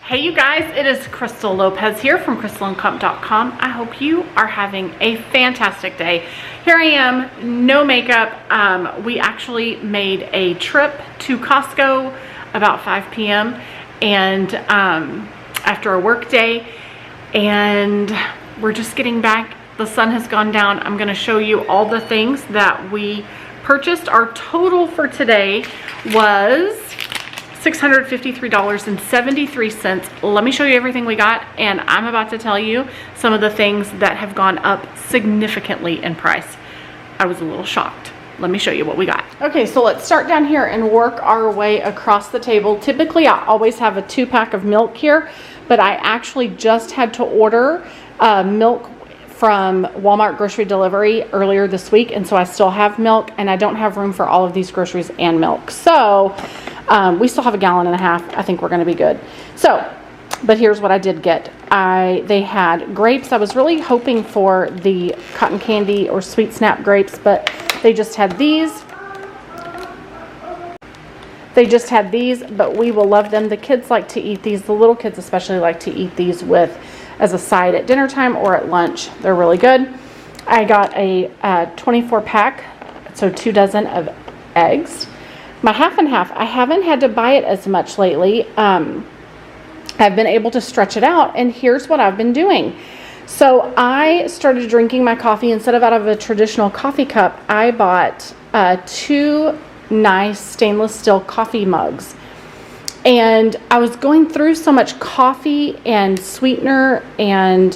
Hey you guys, it is Crystal Lopez here from crystalandcomp.com. I hope you are having a fantastic day. Here I am, no makeup. We actually made a trip to Costco about 5 p.m. and after a work day, and we're just getting back. The sun has gone down. I'm going to show you all the things that we purchased. Our total for today was $653.73. Let me show you everything we got, and I'm about to tell you some of the things that have gone up significantly in price. I was a little shocked. Let me show you what we got. Okay, so let's start down here and work our way across the table. Typically, I always have a 2-pack of milk here, but I actually just had to order milk from Walmart grocery delivery earlier this week, and so I still have milk, and I don't have room for all of these groceries and milk. So we still have a gallon and a half. I think we're going to be good. So, but here's what I did get. They had grapes. I was really hoping for the cotton candy or sweet snap grapes, but they just had these. But we will love them. The kids like to eat these. The little kids especially like to eat these with as a side at dinner time or at lunch. They're really good. I got a 24 pack, so 2 dozen of eggs. My half and half, I haven't had to buy it as much lately. I've been able to stretch it out, and here's what I've been doing. So I started drinking my coffee instead of out of a traditional coffee cup. I bought 2 nice stainless steel coffee mugs. And I was going through so much coffee and sweetener and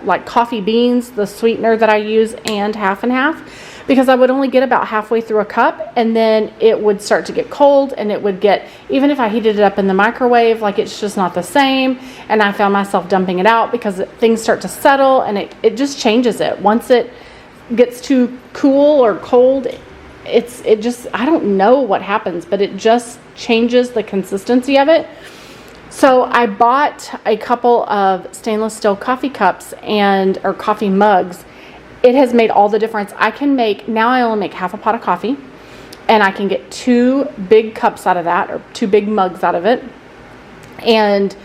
like coffee beans, the sweetener that I use, and half and half, because I would only get about halfway through a cup, and then it would start to get cold, and it would get, even if I heated it up in the microwave, like it's just not the same. And I found myself dumping it out because things start to settle, and it just changes it. Once it gets too cool or cold, it just, I don't know what happens, but it just changes the consistency of it. So I bought a couple of stainless steel coffee cups or coffee mugs. It has made all the difference. Now I only make half a pot of coffee, and I can get 2 big cups out of that, or 2 big mugs out of it. And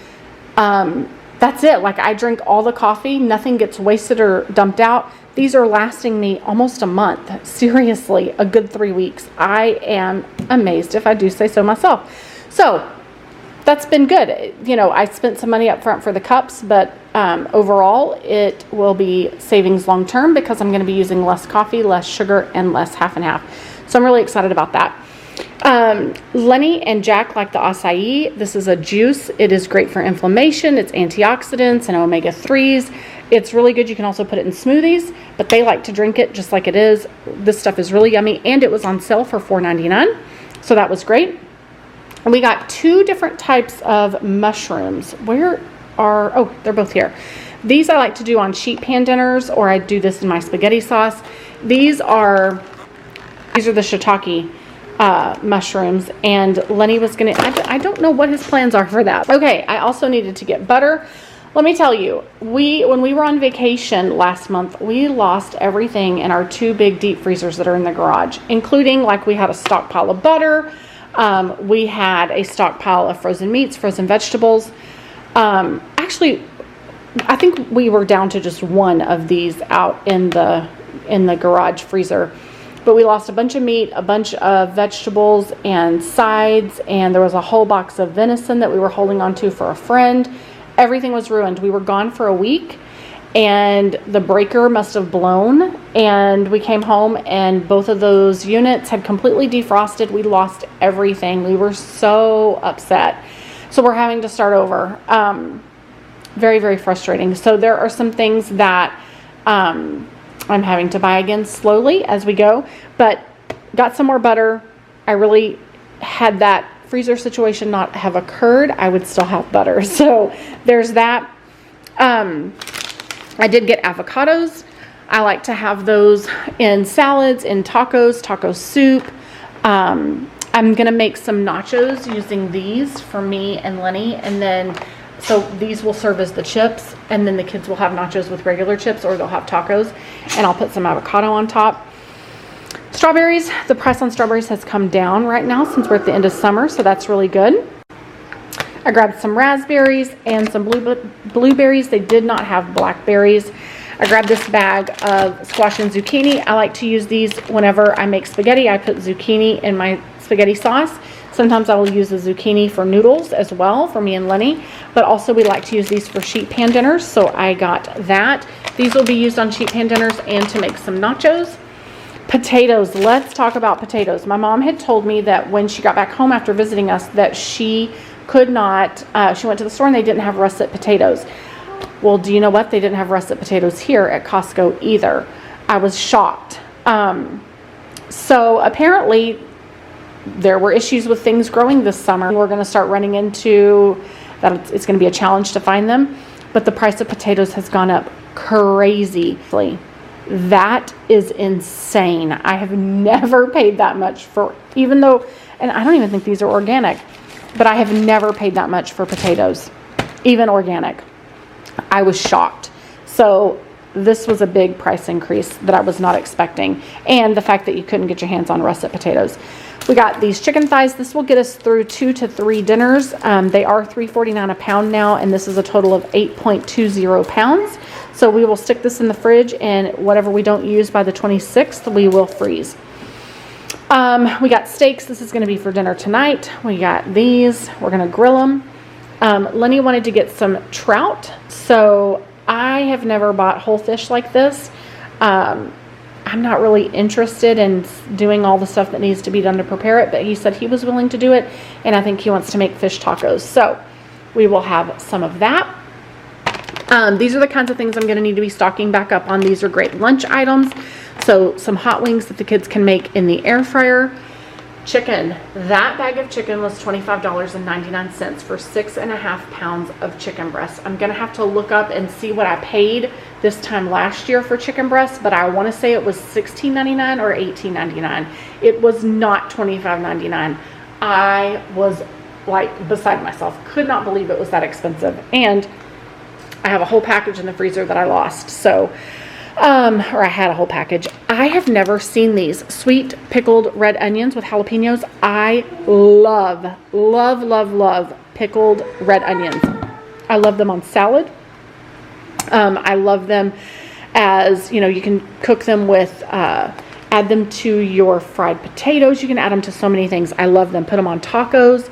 that's it. Like, I drink all the coffee. Nothing gets wasted or dumped out. These are lasting me almost a month. Seriously, a good 3 weeks. I am amazed, if I do say so myself. So that's been good. You know, I spent some money up front for the cups, but overall it will be savings long term because I'm going to be using less coffee, less sugar, and less half and half. So I'm really excited about that. Lenny and Jack like the acai. This is a juice. It is great for inflammation. It's antioxidants and omega-3s. It's really good. You can also put it in smoothies, but they like to drink it just like it is. This stuff is really yummy, and it was on sale for $4.99, so that was great. And we got 2 different types of mushrooms. They're both here. These I like to do on sheet pan dinners, or I do this in my spaghetti sauce. These are the shiitake mushrooms, and Lenny was gonna, I don't know what his plans are for that. Okay, I also needed to get butter. Let me tell you, when we were on vacation last month, we lost everything in our 2 big deep freezers that are in the garage, including, like, we had a stockpile of butter. We had a stockpile of frozen meats, frozen vegetables. Actually, I think we were down to just 1 of these out in the garage freezer. But we lost a bunch of meat, a bunch of vegetables and sides, and there was a whole box of venison that we were holding on to for a friend. Everything was ruined. We were gone for a week, and the breaker must have blown, and we came home, and both of those units had completely defrosted. We lost everything. We were so upset. So we're having to start over. Very, very frustrating. So there are some things that I'm having to buy again slowly as we go, but got some more butter. I really, had that freezer situation not have occurred, I would still have butter. So there's that. I did get avocados. I like to have those in salads, in tacos, taco soup. I'm going to make some nachos using these for me and Lenny, and then so these will serve as the chips, and then the kids will have nachos with regular chips, or they'll have tacos, and I'll put some avocado on top. Strawberries, the price on strawberries has come down right now since we're at the end of summer, so that's really good. I I grabbed some raspberries and some blueberries. They did not have blackberries. I grabbed this bag of squash and zucchini. I like to use these whenever I make spaghetti. I put zucchini in my spaghetti sauce. Sometimes I will use the zucchini for noodles as well for me and Lenny, but also we like to use these for sheet pan dinners, so I got that. These will be used on sheet pan dinners and to make some nachos. Potatoes. Let's talk about potatoes. My mom had told me that when she got back home after visiting us that she could not, she went to the store and they didn't have russet potatoes. Well, do you know what? They didn't have russet potatoes here at Costco either. I was shocked. So apparently there were issues with things growing this summer. We're going to start running into that. It's going to be a challenge to find them, but the price of potatoes has gone up crazy. That is insane. I have never paid that much for, even though, and I don't even think these are organic, but I have never paid that much for potatoes, even organic. I was shocked. So this was a big price increase that I was not expecting. And the fact that you couldn't get your hands on russet potatoes. We got these chicken thighs. This will get us through 2 to 3 dinners. They are $3.49 a pound now, and this is a total of 8.20 pounds. So we will stick this in the fridge, and whatever we don't use by the 26th, we will freeze. We got steaks. This is going to be for dinner tonight. We got these. We're going to grill them. Lenny wanted to get some trout, so I have never bought whole fish like this. I'm not really interested in doing all the stuff that needs to be done to prepare it, but he said he was willing to do it, and I think he wants to make fish tacos. So we will have some of that. These are the kinds of things I'm going to need to be stocking back up on. These are great lunch items. So some hot wings that the kids can make in the air fryer. Chicken. That bag of chicken was $25.99 for 6.5 pounds of chicken breast. I'm going to have to look up and see what I paid this time last year for chicken breast, but I want to say it was $16.99 or $18.99. It was not $25.99. I was like beside myself. Could not believe it was that expensive. And I have a whole package in the freezer that I lost. So, or I had a whole package. I have never seen these sweet pickled red onions with jalapenos. I love, love, love, love pickled red onions. I love them on salad. I love them as, you know, you can cook them with, add them to your fried potatoes. You can add them to so many things. I love them. Put them on tacos.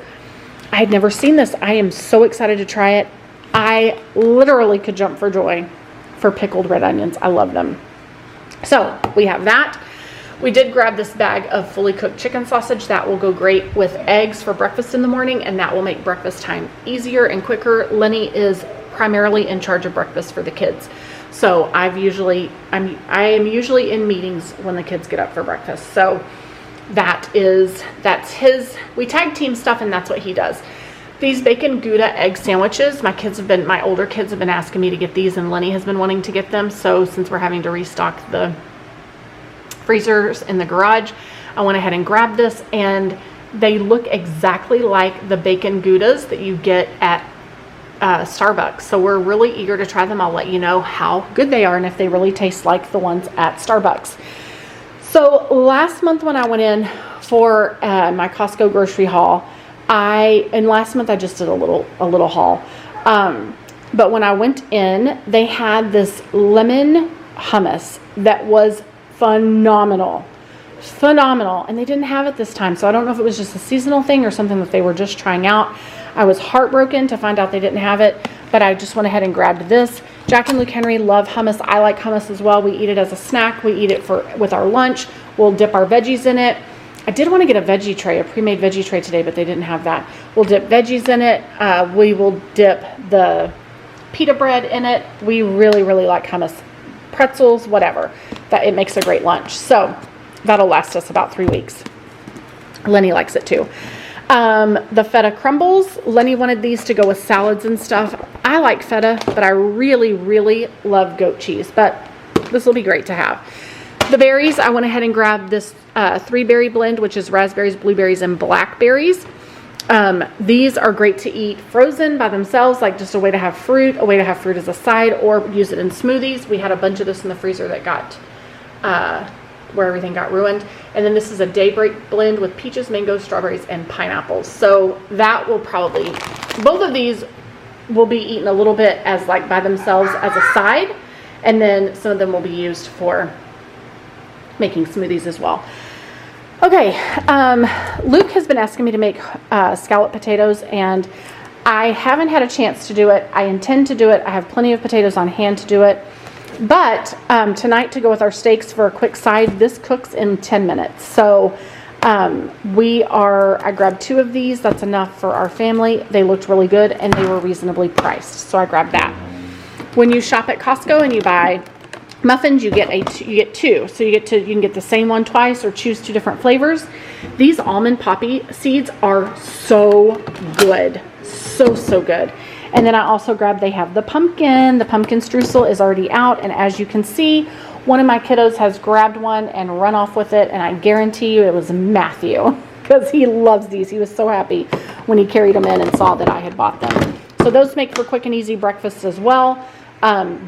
I had never seen this. I am so excited to try it. I literally could jump for joy for pickled red onions. I love them. So we have that. We did grab this bag of fully cooked chicken sausage. That will go great with eggs for breakfast in the morning, and that will make breakfast time easier and quicker. Lenny is primarily in charge of breakfast for the kids. So I am usually in meetings when the kids get up for breakfast. So that's his, we tag team stuff, and that's what he does. These bacon Gouda egg sandwiches, my older kids have been asking me to get these, and Lenny has been wanting to get them. So since we're having to restock the freezers in the garage, I went ahead and grabbed this, and they look exactly like the bacon Goudas that you get at Starbucks. So we're really eager to try them. I'll let you know how good they are and if they really taste like the ones at Starbucks. So last month when I went in for my Costco grocery haul, last month I just did a little haul. But when I went in, they had this lemon hummus that was phenomenal. And they didn't have it this time. So I don't know if it was just a seasonal thing or something that they were just trying out. I was heartbroken to find out they didn't have it, but I just went ahead and grabbed this. Jack and Luke Henry love hummus. I like hummus as well. We eat it as a snack. We eat it with our lunch. We'll dip our veggies in it. I did want to get a veggie tray, a pre-made veggie tray today, but they didn't have that. We'll dip veggies in it. We will dip the pita bread in it. We really, really like hummus. Pretzels, whatever. It makes a great lunch. So that'll last us about 3 weeks. Lenny likes it too. The feta crumbles. Lenny wanted these to go with salads and stuff. I like feta, but I really, really love goat cheese. But this will be great to have. The berries, I went ahead and grabbed this 3-berry blend, which is raspberries, blueberries, and blackberries. These are great to eat frozen by themselves, like just a way to have fruit as a side, or use it in smoothies. We had a bunch of this in the freezer that got where everything got ruined. And then this is a daybreak blend with peaches, mangoes, strawberries, and pineapples. So that will probably, both of these will be eaten a little bit as like by themselves as a side. And then some of them will be used for making smoothies as well. Okay, Luke has been asking me to make scallop potatoes, and I haven't had a chance to do it. I intend to do it. I have plenty of potatoes on hand to do it. But tonight, to go with our steaks for a quick side, this cooks in 10 minutes. So I grabbed 2 of these. That's enough for our family. They looked really good, and they were reasonably priced. So I grabbed that. When you shop at Costco and you buy muffins, you get 2. So you can get the same one twice or choose 2 different flavors. These almond poppy seeds are so good. So good. And then I also grabbed, they have the pumpkin. The pumpkin streusel is already out, and as you can see, one of my kiddos has grabbed one and run off with it, and I guarantee you it was Matthew, because he loves these. He was so happy when he carried them in and saw that I had bought them. So those make for quick and easy breakfasts as well.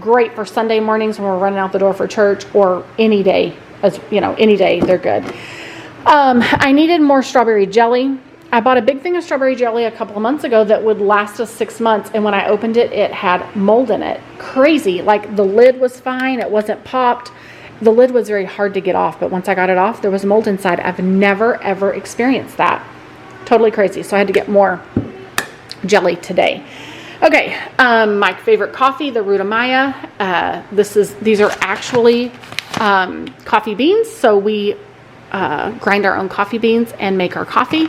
Great for Sunday mornings when we're running out the door for church, or any day, any day they're good. I needed more strawberry jelly. I bought a big thing of strawberry jelly a couple of months ago that would last us 6 months, and when I opened it, it had mold in it. Crazy. Like, the lid was fine. It wasn't popped. The lid was very hard to get off, but once I got it off, there was mold inside. I've never, ever experienced that. Totally crazy. So I had to get more jelly today. Okay, my favorite coffee, the Ruta Maya. These are actually coffee beans, so we grind our own coffee beans and make our coffee.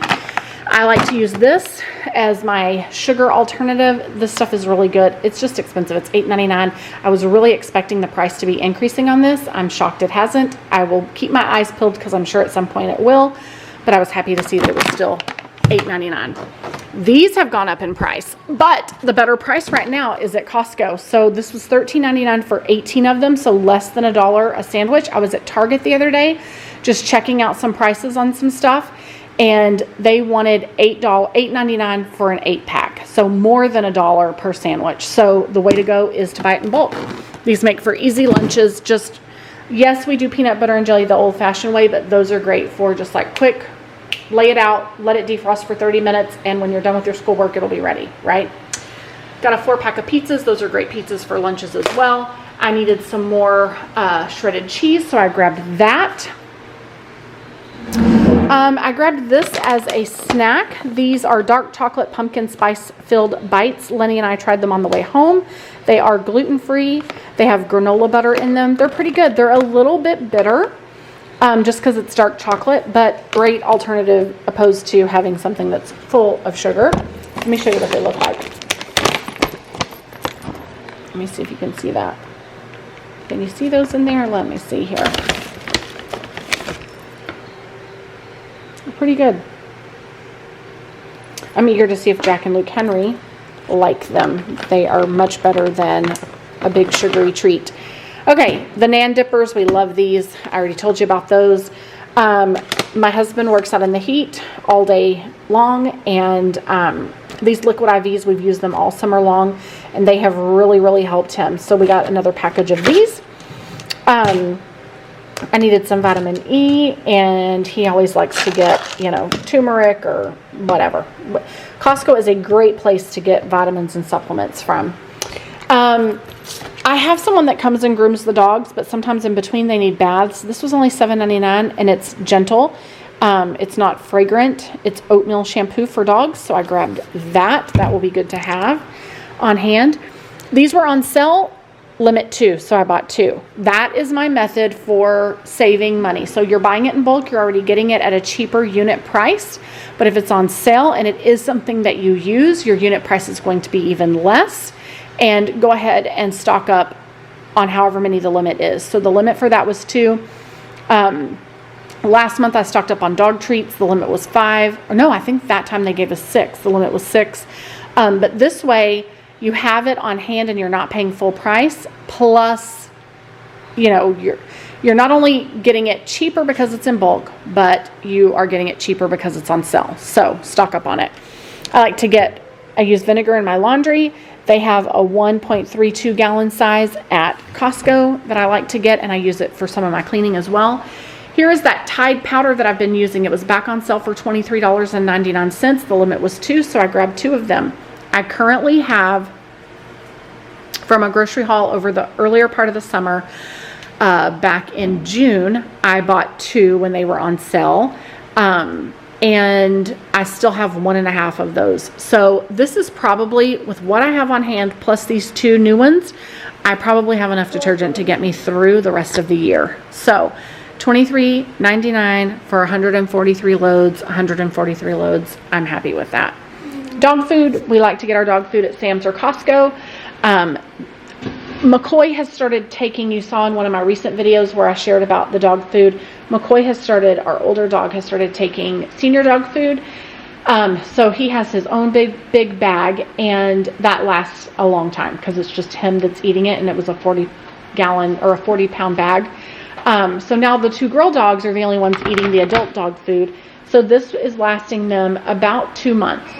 I like to use this as my sugar alternative. This stuff is really good. It's just expensive. It's $8.99. I was really expecting the price to be increasing on this. I'm shocked it hasn't. I will keep my eyes peeled because I'm sure at some point it will, but I was happy to see that it was still $8.99. These have gone up in price, but the better price right now is at Costco. So this was $13.99 for 18 of them, so less than $1 a sandwich. I was at Target the other day just checking out some prices on some stuff, and they wanted $8.99 for an 8-pack, so more than $1 per sandwich. So the way to go is to buy it in bulk. These make for easy lunches. Yes, we do peanut butter and jelly the old-fashioned way, but those are great for just like quick, lay it out, let it defrost for 30 minutes, and when you're done with your schoolwork, it'll be ready, right? Got a 4-pack of pizzas. Those are great pizzas for lunches as well. I needed some more shredded cheese, so I grabbed that. I grabbed this as a snack. These are dark chocolate pumpkin spice filled bites. Lenny and I tried them on the way home. They are gluten-free. They have granola butter in them. They're pretty good. They're a little bit bitter just because it's dark chocolate, but great alternative opposed to having something that's full of sugar. Let me show you what they look like. Let me see if you can see that. Can you see those in there? Let me see here. Pretty good. I'm eager to see if Jack and Luke Henry like them. They are much better than a big sugary treat. Okay, the Nan Dippers, we love these. I already told you about those. My husband works out in the heat all day long, and these liquid IVs, we've used them all summer long, and they have really, really helped him. So we got another package of these. I needed some vitamin E, and he always likes to get, turmeric or whatever. Costco is a great place to get vitamins and supplements from. I have someone that comes and grooms the dogs, but sometimes in between they need baths. This was only $7.99, and it's gentle. It's not fragrant. It's oatmeal shampoo for dogs, so I grabbed that. That will be good to have on hand. These were on sale. Limit 2, so I bought 2. That is my method for saving money. So you're buying it in bulk, you're already getting it at a cheaper unit price, but if it's on sale and it is something that you use, your unit price is going to be even less, and go ahead and stock up on however many the limit is. So the limit for that was 2. Last month I stocked up on dog treats. The limit was 5. Or no, I think that time they gave us 6. The limit was 6. But this way, you have it on hand and you're not paying full price. Plus, you're not only getting it cheaper because it's in bulk, but you are getting it cheaper because it's on sale. So stock up on it. I use vinegar in my laundry. They have a 1.32 gallon size at Costco that I like to get, and I use it for some of my cleaning as well. Here is that Tide powder that I've been using. It was back on sale for $23.99. The limit was 2, so I grabbed 2 of them. I currently have, from a grocery haul over the earlier part of the summer, back in June, I bought 2 when they were on sale. And I still have 1.5 of those. So this is probably, with what I have on hand, plus these 2 new ones, I probably have enough detergent to get me through the rest of the year. So $23.99 for 143 loads, 143 loads. I'm happy with that. Dog food, we like to get our dog food at Sam's or Costco. McCoy has started taking, you saw in one of my recent videos where I shared about the dog food, McCoy has started, our older dog has started taking senior dog food. So he has his own big bag, and that lasts a long time because it's just him that's eating it, and it was a 40-gallon or a 40-pound bag. So now the 2 girl dogs are the only ones eating the adult dog food. So this is lasting them about 2 months.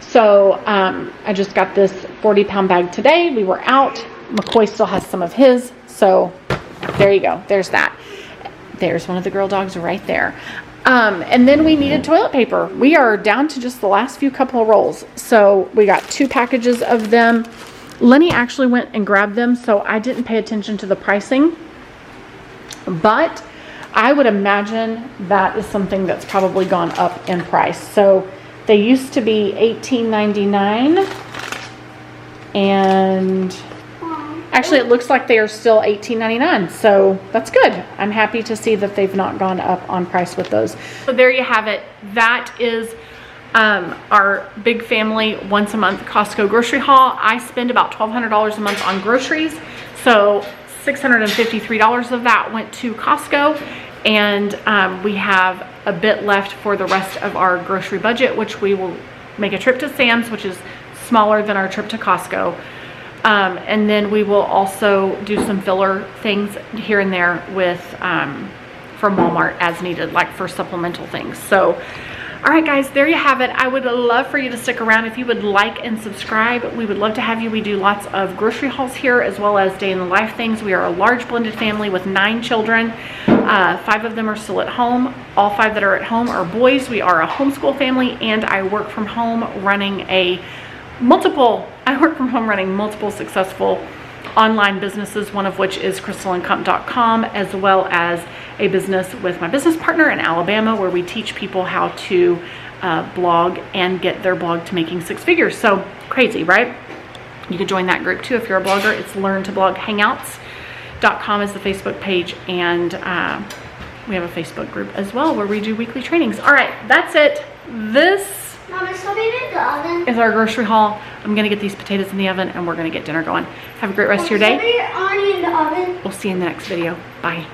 So I just got this 40-pound bag today. We were out. McCoy still has some of his. So there you go. There's that. There's one of the girl dogs right there. And then we needed toilet paper. We are down to just the last few couple of rolls. So we got 2 packages of them. Lenny actually went and grabbed them, so I didn't pay attention to the pricing. But I would imagine that is something that's probably gone up in price. So they used to be $18.99, and actually it looks like they are still $18.99, so that's good. I'm happy to see that they've not gone up on price with those. So there you have it. That is our big family once a month Costco grocery haul. I spend about $1,200 a month on groceries, so $653 of that went to Costco, and we have a bit left for the rest of our grocery budget, which we will make a trip to Sam's, which is smaller than our trip to Costco. And then we will also do some filler things here and there with from Walmart as needed, like for supplemental things. So all right, guys, there you have it. I would love for you to stick around. If you would like and subscribe, we would love to have you. We do lots of grocery hauls here as well as day in the life things. We are a large blended family with 9 children. 5 of them are still at home. All 5 that are at home are boys. We are a homeschool family, and I work from home running multiple successful online businesses, one of which is crystalandcomp.com, as well as a business with my business partner in Alabama where we teach people how to blog and get their blog to making 6 figures. So crazy, right? You can join that group too if you're a blogger. It's Learn to Blog Hangouts.com is the Facebook page, and we have a Facebook group as well where we do weekly trainings. All right, that's it. This Mama, is the oven? Is our grocery haul. I'm gonna get these potatoes in the oven, and we're gonna get dinner going. Have a great rest of your day. Onion in the oven. We'll see you in the next video. Bye.